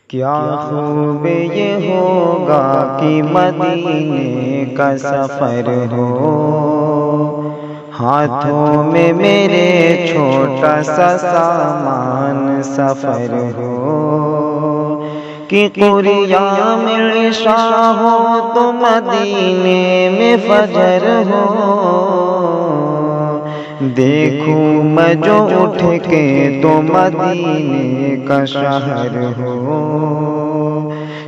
کیا خوب یہ ہوگا کہ مدینے کا سفر ہو، ہاتھوں میں میرے چھوٹا سا سامان سفر ہو، کہ قریہ میں عشاء ہو تو مدینے میں فجر ہو، دیکھوں میں جو اٹھ کے تو مدینے کا شہر ہو،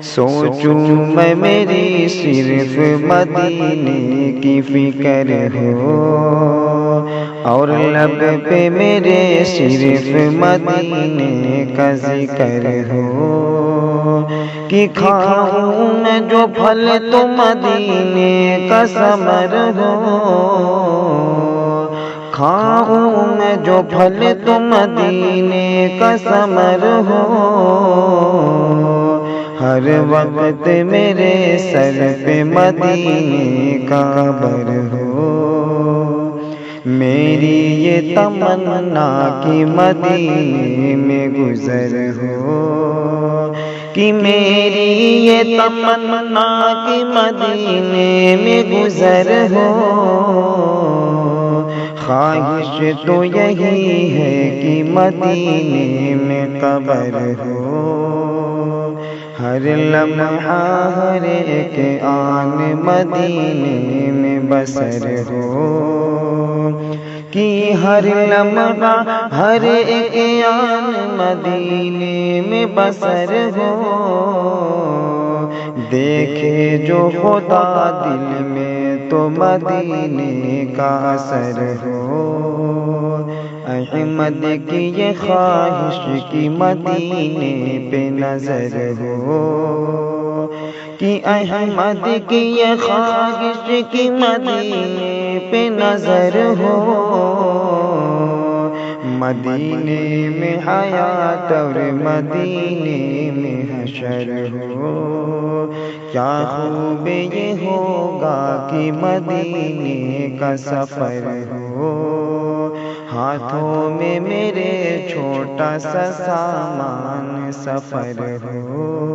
سوچوں میں میری صرف مدینے کی فکر ہو، اور لب پہ میرے صرف مدینے کا ذکر ہو، کہ کھاؤں میں جو پھل تو مدینے کا ثمر ہو، کھاؤں میں جو پھل تو مدینے کا ثمر ہو، ہر وقت میرے سر پہ مدینے کا بر ہو، میری یہ تمنا کہ مدینے میں گزر ہو، کہ میری یہ تمنا کہ مدینے میں گزر ہو، خواہش تو یہی ہے کہ مدینے میں قبر ہو، ہر لمحہ ہر ایک آن مدینے میں بسر ہو، کہ ہر لمحہ ہر ایک آن مدینے میں بسر ہو، دیکھے جو خدا دل میں تو مدینے کا اثر ہو، احمد کی یہ خواہش کی مدینے پہ نظر ہو، کہ احمد کی یہ خواہش کی مدینے پہ نظر ہو، مدینے میں حیات اور مدینے میں حشر ہو، کیا خوب یہ ہوگا کہ مدینے کا سفر ہو، ہاتھوں میں میرے چھوٹا سا سامان سفر ہو۔